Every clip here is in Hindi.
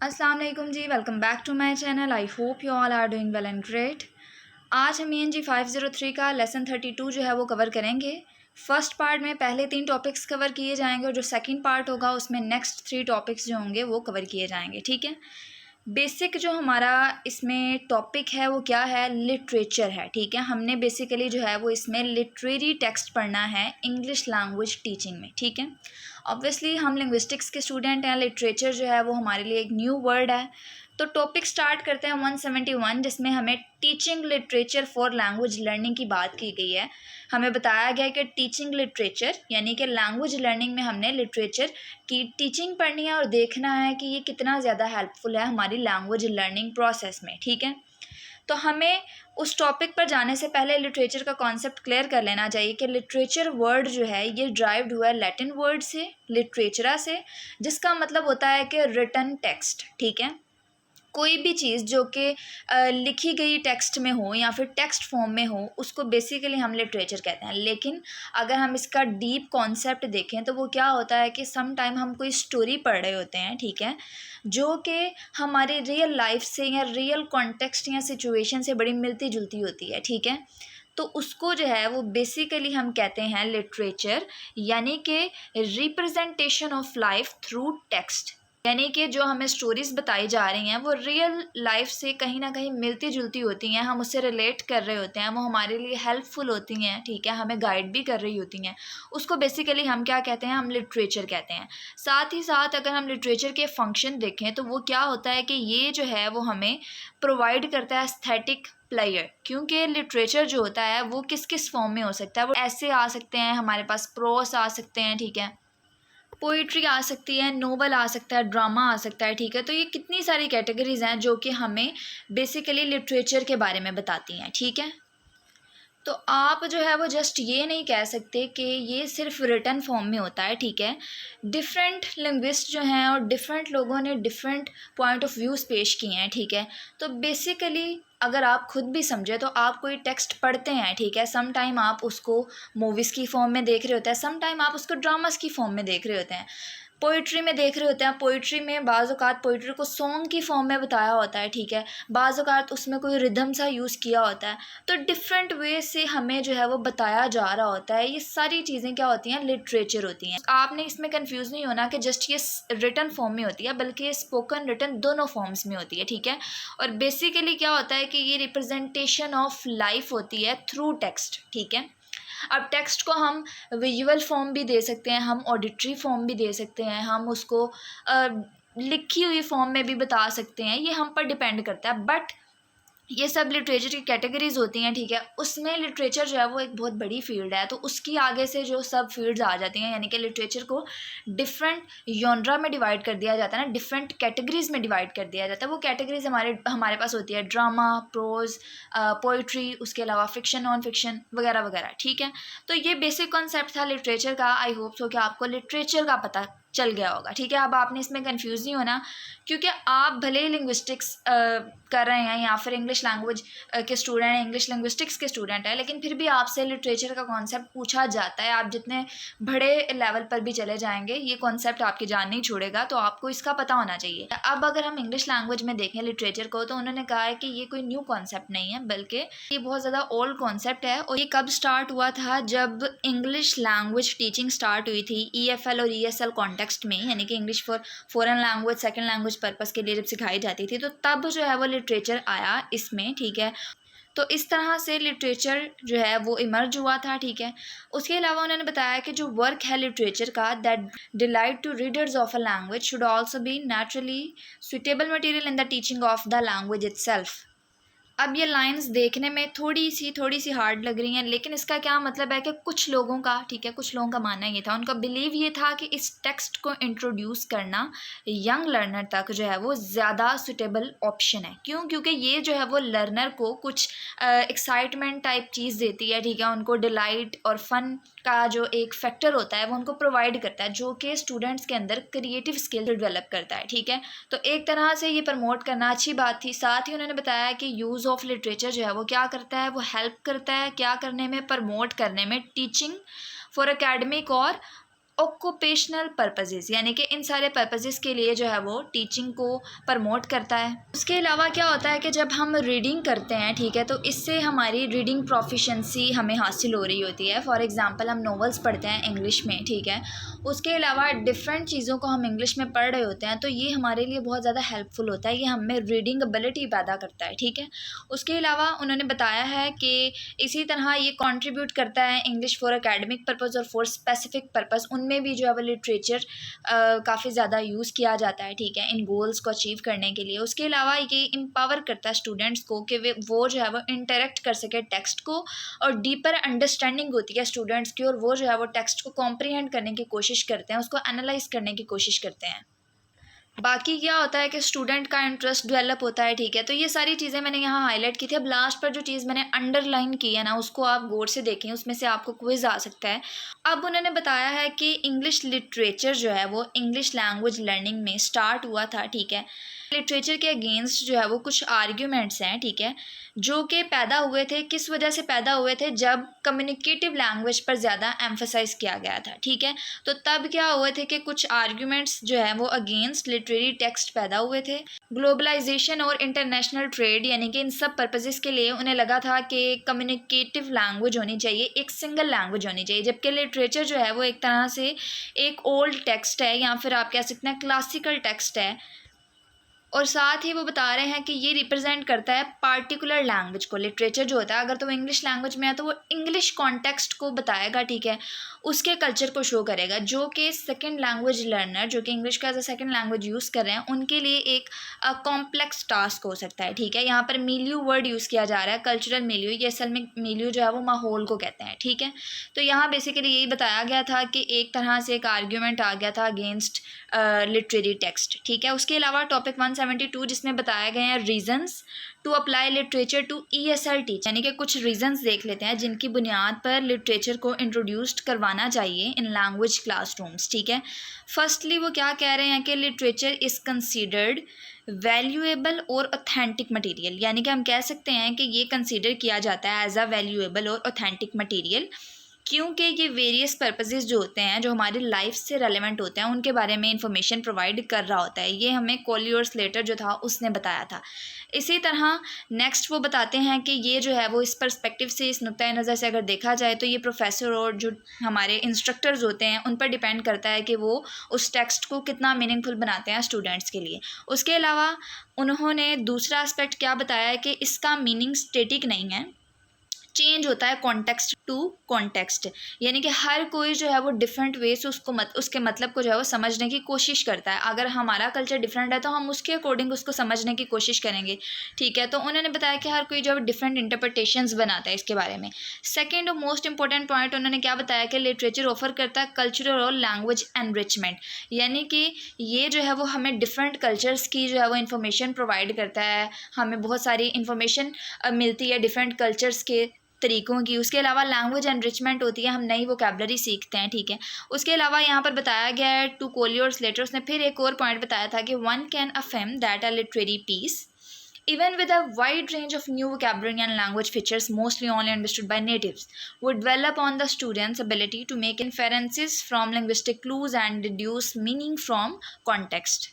अस्सलाम वालेकुम जी, welcome back to my channel. I hope you all are doing well and great. आज हम ENG 503 का लेसन 32 जो है वो कवर करेंगे। फर्स्ट पार्ट में पहले 3 टॉपिक्स कवर किए जाएंगे और जो सेकंड पार्ट होगा उसमें नेक्स्ट 3 टॉपिक्स जो होंगे वो कवर किए जाएंगे। ठीक है। बेसिक जो हमारा इसमें टॉपिक है वो क्या है, लिटरेचर है। ठीक है, हमने बेसिकली जो है वो इसमें लिटरेरी टेक्स्ट पढ़ना है इंग्लिश लैंग्वेज टीचिंग में। ठीक है, ऑब्वियसली हम लिंग्विस्टिक्स के स्टूडेंट हैं, लिटरेचर जो है वो हमारे लिए एक न्यू वर्ड है। तो टॉपिक स्टार्ट करते हैं 171, जिसमें हमें teaching literature for language learning की बात की गई है। हमें बताया गया है कि टीचिंग लिटरेचर यानी कि लैंग्वेज लर्निंग में हमने लिटरेचर की टीचिंग पढ़नी है और देखना है कि ये कितना ज़्यादा हेल्पफुल है हमारी लैंग्वेज लर्निंग प्रोसेस में। ठीक है, तो हमें उस टॉपिक पर जाने से पहले लिटरेचर का कॉन्सेप्ट क्लियर कर लेना चाहिए कि लिटरेचर वर्ड जो है ये ड्राइव्ड हुआ है लैटिन वर्ड से, लिटरेचरा से, जिसका मतलब होता है कि रिटन टेक्स्ट। ठीक है, कोई भी चीज़ जो कि लिखी गई टेक्स्ट में हो या फिर टेक्स्ट फॉर्म में हो उसको बेसिकली हम लिटरेचर कहते हैं। लेकिन अगर हम इसका डीप कॉन्सेप्ट देखें तो वो क्या होता है कि सम टाइम हम कोई स्टोरी पढ़ रहे होते हैं, ठीक है, जो कि हमारी रियल लाइफ से या रियल कॉन्टेक्स्ट या सिचुएशन से बड़ी मिलती जुलती होती है। ठीक है, तो उसको जो है वो बेसिकली हम कहते हैं लिटरेचर, यानी कि representation of life through text. यानी कि जो हमें स्टोरीज़ बताई जा रही हैं वो रियल लाइफ से कहीं ना कहीं मिलती जुलती होती हैं, हम उससे रिलेट कर रहे होते हैं, वो हमारे लिए हेल्पफुल होती हैं। ठीक है, हमें गाइड भी कर रही होती हैं। उसको बेसिकली हम क्या कहते हैं, हम लिटरेचर कहते हैं। साथ ही साथ अगर हम लिटरेचर के फंक्शन देखें तो वो क्या होता है कि ये जो है वो हमें प्रोवाइड करता है एस्थेटिक प्लेयर। क्योंकि लिटरेचर जो होता है वो किस किस फॉर्म में हो सकता है, वो ऐसे आ सकते हैं, हमारे पास प्रोस आ सकते हैं, ठीक है, पोइट्री आ सकती है, नोवेल आ सकता है, ड्रामा आ सकता है। ठीक है, तो ये कितनी सारी कैटेगरीज हैं जो कि हमें बेसिकली लिटरेचर के बारे में बताती हैं। ठीक है, तो आप जो है वो जस्ट ये नहीं कह सकते कि ये सिर्फ रिटन फॉर्म में होता है। ठीक है, डिफरेंट लिंग्विस्ट जो हैं और डिफरेंट लोगों ने डिफरेंट पॉइंट ऑफ व्यूज़ पेश किए हैं। ठीक है, तो बेसिकली अगर आप खुद भी समझे तो आप कोई टेक्स्ट पढ़ते हैं, ठीक है, सम टाइम आप उसको मूवीज़ की फॉर्म में देख रहे होते हैं, सम टाइम आप उसको ड्रामास की फॉर्म में देख रहे होते हैं, पोइट्री में देख रहे होते हैं। पोइट्री में बाज़ औक़ात पोइट्री को सॉन्ग की फॉर्म में बताया होता है। ठीक है, बाज़ औक़ात उसमें कोई रिदम सा यूज़ किया होता है, तो डिफरेंट वे से हमें जो है वो बताया जा रहा होता है। ये सारी चीज़ें क्या होती हैं, लिटरेचर होती हैं। आपने इसमें कंफ्यूज नहीं होना कि जस्ट ये रिटन फॉर्म में होती है, बल्कि ये स्पोकन रिटन दोनों फॉर्म्स में होती है। ठीक है, और बेसिकली क्या होता है कि ये रिप्रेजेंटेशन ऑफ लाइफ होती है थ्रू टेक्स्ट। ठीक है, अब टेक्स्ट को हम विजुअल फॉर्म भी दे सकते हैं, हम ऑडिटरी फॉर्म भी दे सकते हैं, हम उसको लिखी हुई फॉर्म में भी बता सकते हैं, ये हम पर डिपेंड करता है। बट ये सब लिटरेचर की कैटेगरीज होती हैं। ठीक है, उसमें लिटरेचर जो है वो एक बहुत बड़ी फील्ड है, तो उसकी आगे से जो सब फील्ड्स आ जाती हैं, यानी कि लिटरेचर को डिफरेंट जॉनरा में डिवाइड कर दिया जाता है ना, डिफरेंट कैटेगरीज में डिवाइड कर दिया जाता है। वो कैटेगरीज हमारे पास होती है ड्रामा, प्रोज, पोइट्री, उसके अलावा फिक्शन, नॉन फिक्शन वगैरह वगैरह। ठीक है, तो ये बेसिक कॉन्सेप्ट था लिटरेचर का। आई होप सो कि आपको लिटरेचर का पता चल गया होगा। ठीक है, अब आपने इसमें कंफ्यूज नहीं होना, क्योंकि आप भले ही लिंग्विस्टिक्स कर रहे हैं या फिर इंग्लिश लैंग्वेज के स्टूडेंट हैं, इंग्लिश लिंग्विस्टिक्स के स्टूडेंट हैं, लेकिन फिर भी आपसे लिटरेचर का कॉन्सेप्ट पूछा जाता है। आप जितने बड़े लेवल पर भी चले जाएंगे ये कॉन्सेप्ट आपकी जान नहीं छोड़ेगा, तो आपको इसका पता होना चाहिए। अब अगर हम इंग्लिश लैंग्वेज में देखें लिटरेचर को, तो उन्होंने कहा है कि ये कोई न्यू कॉन्सेप्ट नहीं है, बल्कि ये बहुत ज़्यादा ओल्ड कॉन्सेप्ट है। और ये कब स्टार्ट हुआ था, जब इंग्लिश लैंग्वेज टीचिंग स्टार्ट हुई थी EFL और ESL कॉन्टेक्स्ट में, यानी कि English for foreign language second language purpose के लिए जब सिखाई जाती थी, तो तब जो है वो लिटरेचर आया इसमें। ठीक है, तो इस तरह से लिटरेचर जो है वो इमर्ज हुआ था। ठीक है, उसके अलावा उन्होंने बताया कि जो वर्क है लिटरेचर का, that delight to readers of a language should also be naturally suitable material in the teaching of the language itself. अब ये लाइंस देखने में थोड़ी सी हार्ड लग रही हैं, लेकिन इसका क्या मतलब है कि कुछ लोगों का, ठीक है, कुछ लोगों का मानना ये था, उनका बिलीव ये था कि इस टेक्स्ट को इंट्रोड्यूस करना यंग लर्नर तक जो है वो ज़्यादा सुटेबल ऑप्शन है। क्यों? क्योंकि ये जो है वो लर्नर को कुछ एक्साइटमेंट टाइप चीज़ देती है। ठीक है, उनको डिलाइट और फन का जो एक फैक्टर होता है वो उनको प्रोवाइड करता है, जो कि स्टूडेंट्स के अंदर क्रिएटिव स्किल डेवलप करता है। ठीक है, तो एक तरह से ये प्रमोट करना अच्छी बात थी। साथ ही उन्होंने बताया कि यूज़ ऑफ लिटरेचर जो है वो क्या करता है, वो हेल्प करता है क्या करने में, प्रमोट करने में, टीचिंग फॉर एकेडमिक और ऑक्यूपेशनल पर्पसेस, यानी कि इन सारे पर्पसेस के लिए जो है वो टीचिंग को प्रमोट करता है। उसके अलावा क्या होता है कि जब हम रीडिंग करते हैं, ठीक है, तो इससे हमारी रीडिंग प्रोफिशेंसी हमें हासिल हो रही होती है। फॉर एग्जांपल हम नॉवेल्स पढ़ते हैं इंग्लिश में, ठीक है, उसके अलावा डिफरेंट चीज़ों को हम इंग्लिश में पढ़ रहे होते हैं, तो ये हमारे लिए बहुत ज़्यादा हेल्पफुल होता है, ये हमें रीडिंग एबिलिटी पैदा करता है, ठीक है। उसके अलावा उन्होंने बताया है कि इसी तरह ये कंट्रीब्यूट करता है इंग्लिश फॉर एकेडमिक पर्पज़ और फॉर स्पेसिफिक पर्पज़, उनमें भी जो है वो लिटरेचर काफ़ी ज़्यादा यूज़ किया जाता है, ठीक है, इन गोल्स को अचीव करने के लिए। उसके अलावा ये एम्पावर करता है स्टूडेंट्स को कि वो जो है वो इंटरेक्ट कर सके टेक्स्ट को, और डीपर अंडरस्टैंडिंग होती है स्टूडेंट्स की, और वो जो है वो टेक्स्ट को कॉम्प्रीहेंड करने की कोशिश करते हैं, उसको एनालाइज करने की कोशिश करते हैं। बाकी क्या होता है कि स्टूडेंट का इंटरेस्ट डेवलप होता है, ठीक है। तो ये सारी चीज़ें मैंने यहाँ हाईलाइट की थी। अब लास्ट पर जो चीज़ मैंने अंडरलाइन की है ना, उसको आप गौर से देखें, उसमें से आपको क्विज आ सकता है। अब उन्होंने बताया है कि इंग्लिश लिटरेचर जो है वो इंग्लिश लैंग्वेज लर्निंग में स्टार्ट हुआ था, ठीक है। लिटरेचर के अगेंस्ट जो है वो कुछ आर्ग्यूमेंट्स हैं, ठीक है, जो कि पैदा हुए थे, किस वजह से पैदा हुए थे, जब कम्युनिकेटिव लैंग्वेज पर ज़्यादा एम्फसाइज किया गया था, ठीक है। तो तब क्या हुए थे कि कुछ आर्ग्यूमेंट्स जो है वो अगेंस्ट लिटरेरी टेक्स्ट पैदा हुए थे। ग्लोबलाइजेशन और इंटरनेशनल ट्रेड, यानी कि इन सब पर्पसेस के लिए उन्हें लगा था कि कम्युनिकेटिव लैंग्वेज होनी चाहिए, एक सिंगल लैंग्वेज होनी चाहिए, जबकि लिटरेचर जो है वो एक तरह से एक ओल्ड टेक्स्ट है, या फिर आप कह सकते हैं क्लासिकल टेक्स्ट है, और साथ ही वो बता रहे हैं कि ये रिप्रेजेंट करता है पार्टिकुलर लैंग्वेज को। लिटरेचर जो होता है, अगर तो वो इंग्लिश लैंग्वेज में है तो वो इंग्लिश कॉन्टेक्स्ट को बताएगा, ठीक है, उसके कल्चर को शो करेगा, जो कि सेकंड लैंग्वेज लर्नर जो कि इंग्लिश का as a second language use कर रहे हैं, उनके लिए एक कॉम्प्लेक्स टास्क हो सकता है, ठीक है। यहाँ पर मिलियू वर्ड यूज़ किया जा रहा है, कल्चरल मिलियू, ये असल में मिलियू जो है वो माहौल को कहते हैं, ठीक है। तो यहाँ बेसिकली यही बताया गया था कि एक तरह से एक आर्ग्यूमेंट आ गया था अगेंस्ट लिटरेरी टेक्स्ट, ठीक है। उसके अलावा टॉपिक 172 जिसमें बताए गए हैं reasons to apply literature to ESL teach, यानी कि कुछ रीजंस देख लेते हैं जिनकी बुनियाद पर लिटरेचर को इंट्रोड्यूस्ड करवाना चाहिए इन लैंग्वेज क्लासरूम्स, ठीक है। फर्स्टली वो क्या कह रहे हैं कि लिटरेचर इज़ कंसीडर्ड वैल्यूएबल और ऑथेंटिक मटेरियल, यानी कि हम कह सकते हैं कि ये कंसीडर किया जाता है एज अ वैल्यूएबल और ऑथेंटिक मटेरियल, क्योंकि ये वेरियस पर्पसेस जो होते हैं, जो हमारी लाइफ से रेलेवेंट होते हैं, उनके बारे में इंफॉर्मेशन प्रोवाइड कर रहा होता है। ये हमें कॉली और स्लेटर जो था उसने बताया था। इसी तरह नेक्स्ट वो बताते हैं कि ये जो है वो इस पर्सपेक्टिव से, इस नुक्ता नज़र से अगर देखा जाए तो ये प्रोफेसर और जो हमारे इंस्ट्रक्टर्स होते हैं उन पर डिपेंड करता है कि वो उस टेक्स्ट को कितना मीनिंगफुल बनाते हैं स्टूडेंट्स के लिए। उसके अलावा उन्होंने दूसरा एस्पेक्ट क्या बताया है कि इसका मीनिंग स्टेटिक नहीं है, चेंज होता है कॉन्टेक्स्ट टू कॉन्टेक्स्ट, यानी कि हर कोई जो है वो डिफरेंट वे से उसके मतलब को जो है वो समझने की कोशिश करता है। अगर हमारा कल्चर डिफरेंट है तो हम उसके अकॉर्डिंग उसको समझने की कोशिश करेंगे, ठीक है। तो उन्होंने बताया कि हर कोई जो है डिफरेंट इंटरप्रिटेशंस बनाता है इसके बारे में। सेकेंड और मोस्ट इंपॉर्टेंट पॉइंट उन्होंने क्या बताया कि लिटरेचर ऑफर करता है कल्चरल और लैंग्वेज एनरिचमेंट, यानी कि ये जो है वो हमें डिफरेंट कल्चर्स की जो है वो इन्फॉर्मेशन प्रोवाइड करता है, हमें बहुत सारी इन्फॉर्मेशन मिलती है डिफरेंट कल्चर्स के तरीक़ों की। उसके अलावा लैंग्वेज एनरिचमेंट होती है, हम नई वोकैबलरी सीखते हैं, ठीक है। उसके अलावा यहाँ पर बताया गया है टू कोली और स्लेटर, उसने फिर एक और पॉइंट बताया था कि one can affirm that a literary piece even with a wide range of new vocabulary and language features mostly only understood by natives would develop on the students' ability to make inferences from linguistic clues and deduce meaning from context।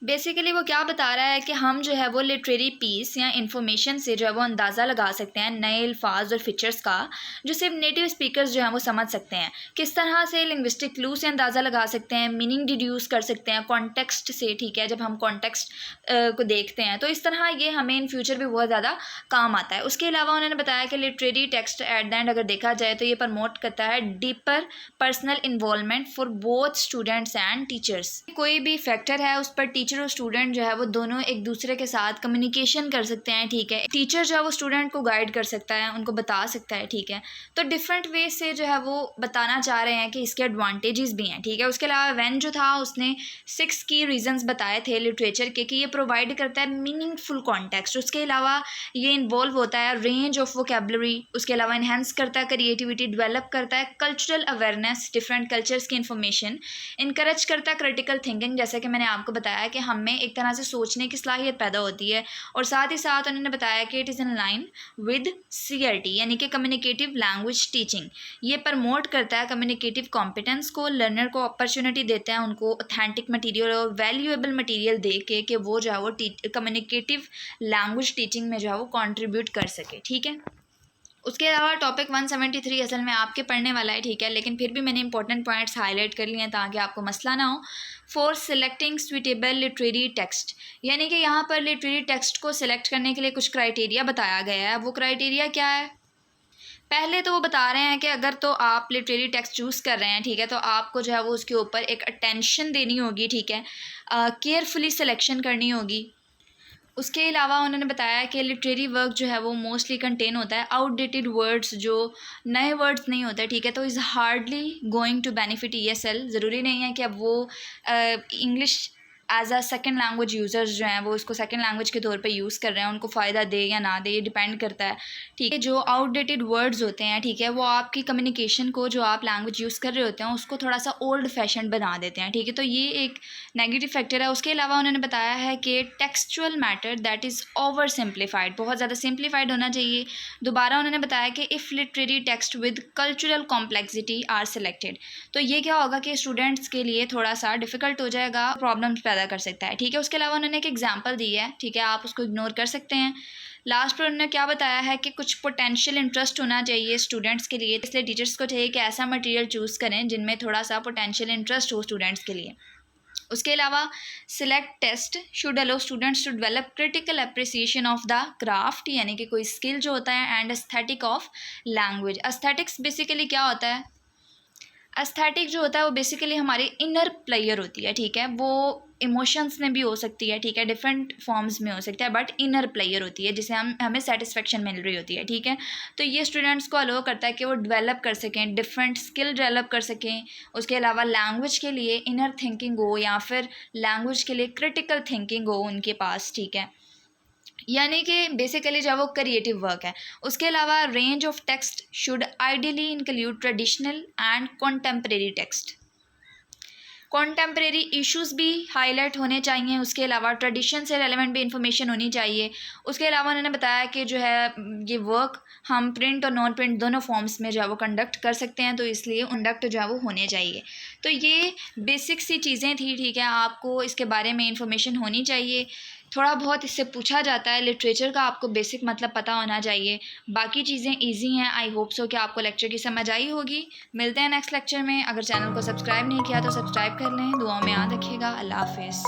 Basically वो क्या बता रहा है कि हम जो है वो लिटरेरी पीस या इन्फॉर्मेशन से जो है वो अंदाज़ा लगा सकते हैं नए अल्फाज और फीचर्स का, जो सिर्फ नेटिव स्पीकर्स जो हैं वो समझ सकते हैं। किस तरह से लिंग्विस्टिक क्लू से अंदाज़ा लगा सकते हैं, मीनिंग डिड्यूस कर सकते हैं कॉन्टेक्स्ट से, ठीक है, जब हम कॉन्टेक्स्ट को देखते हैं। तो इस तरह ये हमें इन फ्यूचर भी बहुत ज़्यादा काम आता है। उसके अलावा उन्होंने बताया कि literary text at the end अगर देखा जाए तो ये प्रमोट करता है deeper personal involvement for both students and teachers. कोई भी फैक्टर है उस पर टीचर और स्टूडेंट जो है वो दोनों एक दूसरे के साथ कम्युनिकेशन कर सकते हैं, ठीक है। टीचर जो है वो स्टूडेंट को गाइड कर सकता है, उनको बता सकता है, ठीक है। तो डिफरेंट वे से जो है वो बताना चाह रहे हैं कि इसके एडवांटेजेस भी हैं, ठीक है। उसके अलावा वेन जो था उसने 6 की रीजंस बताए थे लिटरेचर के कि ये प्रोवाइड करता है मीनिंगफुल कॉन्टेक्स्ट। उसके अलावा ये इन्वॉल्व होता है रेंज ऑफ वोकैबुलरी। उसके अलावा इन्हेंस करता है क्रिएटिविटी, डेवलप करता है कल्चरल अवेयरनेस, डिफरेंट कल्चर्स की इन्फॉर्मेशन, इनकरेज करता है क्रिटिकल थिंकिंग, जैसे कि मैंने आपको बताया कि हम में एक तरह से सोचने की सलाहियत पैदा होती है, और साथ ही साथ उन्होंने बताया कि it is in line with CLT यानी कि कम्युनिकेटिव लैंग्वेज टीचिंग। ये प्रमोट करता है कम्युनिकेटिव कॉम्पिटेंस को, लर्नर को अपॉर्चुनिटी देते हैं उनको ऑथेंटिक मटीरियल और वैल्यूएबल मटीरियल दे के कि वो जो है वो कम्युनिकेटिव लैंग्वेज टीचिंग में जो है वो कॉन्ट्रीब्यूट कर सके। ठीक है, उसके अलावा टॉपिक 173 असल में आपके पढ़ने वाला है, ठीक है, लेकिन फिर भी मैंने इंपॉर्टेंट पॉइंट्स हाईलाइट कर लिए हैं ताकि आपको मसला ना हो। For selecting suitable literary text, यानी कि यहाँ पर लिटरेरी टेक्स्ट को सिलेक्ट करने के लिए कुछ क्राइटेरिया बताया गया है। वो क्राइटेरिया क्या है? पहले तो वो बता रहे हैं कि अगर तो आप लिटरेरी टेक्स्ट चूज़ कर रहे हैं, ठीक है, तो आपको जो है वो उसके ऊपर एक अटेंशन देनी होगी, ठीक है, केयरफुली सिलेक्शन करनी होगी। उसके अलावा उन्होंने बताया कि लिटरेरी वर्क जो है वो मोस्टली कंटेन होता है आउटडेटेड वर्ड्स, जो नए वर्ड्स नहीं होते, ठीक है, तो is hardly going to benefit ESL। ज़रूरी नहीं है कि अब वो English as a second language users जो हैं वो इसको सेकेंड लैंग्वेज के तौर पे यूज़ कर रहे हैं, उनको फ़ायदा दे या ना दे, ये डिपेंड करता है। ठीक है, जो आउटडेटेड वर्ड्स होते हैं, ठीक है, वो आपकी कम्युनिकेशन को, जो आप लैंग्वेज यूज़ कर रहे होते हैं, उसको थोड़ा सा ओल्ड फैशन बना देते हैं। ठीक है, तो ये एक नेगेटिव फैक्टर है। उसके अलावा उन्होंने बताया है कि textual matter that is over simplified, बहुत ज़्यादा सिंप्लीफाइड होना चाहिए। दोबारा उन्होंने बताया कि if literary text with cultural complexity are selected, तो ये क्या होगा कि स्टूडेंट्स के लिए थोड़ा सा डिफ़िकल्ट हो जाएगा, प्रॉब्लम्स पैदा कर सकता है। ठीक है, उसके अलावा उन्होंने एक एग्जांपल दी है, ठीक है, आप उसको इग्नोर कर सकते हैं। लास्ट पर उन्होंने क्या बताया है कि कुछ पोटेंशियल इंटरेस्ट होना चाहिए स्टूडेंट्स के लिए, इसलिए टीचर्स को चाहिए कि ऐसा मटेरियल चूज़ करें जिनमें थोड़ा सा पोटेंशियल इंटरेस्ट हो स्टूडेंट्स के लिए। उसके अलावा select test should allow students to develop critical appreciation of the craft, यानी कि कोई स्किल जो होता है, and aesthetic of language. Aesthetics basically क्या होता है? एस्थेटिक जो होता है वो बेसिकली हमारी इनर प्लेयर होती है, ठीक है, वो इमोशंस में भी हो सकती है, ठीक है, डिफरेंट फॉर्म्स में हो सकता है, बट इनर प्लेयर होती है जिसे हमें सेटिस्फेक्शन मिल रही होती है। ठीक है, तो ये स्टूडेंट्स को अलो करता है कि वो डेवलप कर सकें, डिफरेंट स्किल डेवलप कर सकें। उसके अलावा लैंग्वेज के लिए इनर थिंकिंग हो, या फिर लैंग्वेज के लिए क्रिटिकल थिंकिंग हो उनके पास। ठीक है, यानी कि बेसिकली जो है वो क्रिएटिव वर्क है। उसके अलावा range of text should ideally include traditional and contemporary text, contemporary issues भी हाईलाइट होने चाहिए। उसके अलावा ट्रेडिशन से रेलेवेंट भी इंफॉर्मेशन होनी चाहिए। उसके अलावा उन्होंने बताया कि जो है ये वर्क हम प्रिंट और नॉन प्रिंट दोनों फॉर्म्स में जो है वो कंडक्ट कर सकते हैं, तो इसलिए कंडक्ट जो है वो होने चाहिए। तो ये बेसिक सी चीज़ें थी, ठीक है, आपको इसके बारे में इंफॉर्मेशन होनी चाहिए। थोड़ा बहुत इससे पूछा जाता है, लिटरेचर का आपको बेसिक मतलब पता होना चाहिए, बाकी चीज़ें इजी हैं। आई होप सो कि आपको लेक्चर की समझ आई होगी। मिलते हैं नेक्स्ट लेक्चर में। अगर चैनल को सब्सक्राइब नहीं किया तो सब्सक्राइब कर लें। दुआ में याद रखिएगा। अल्लाह हाफिज़।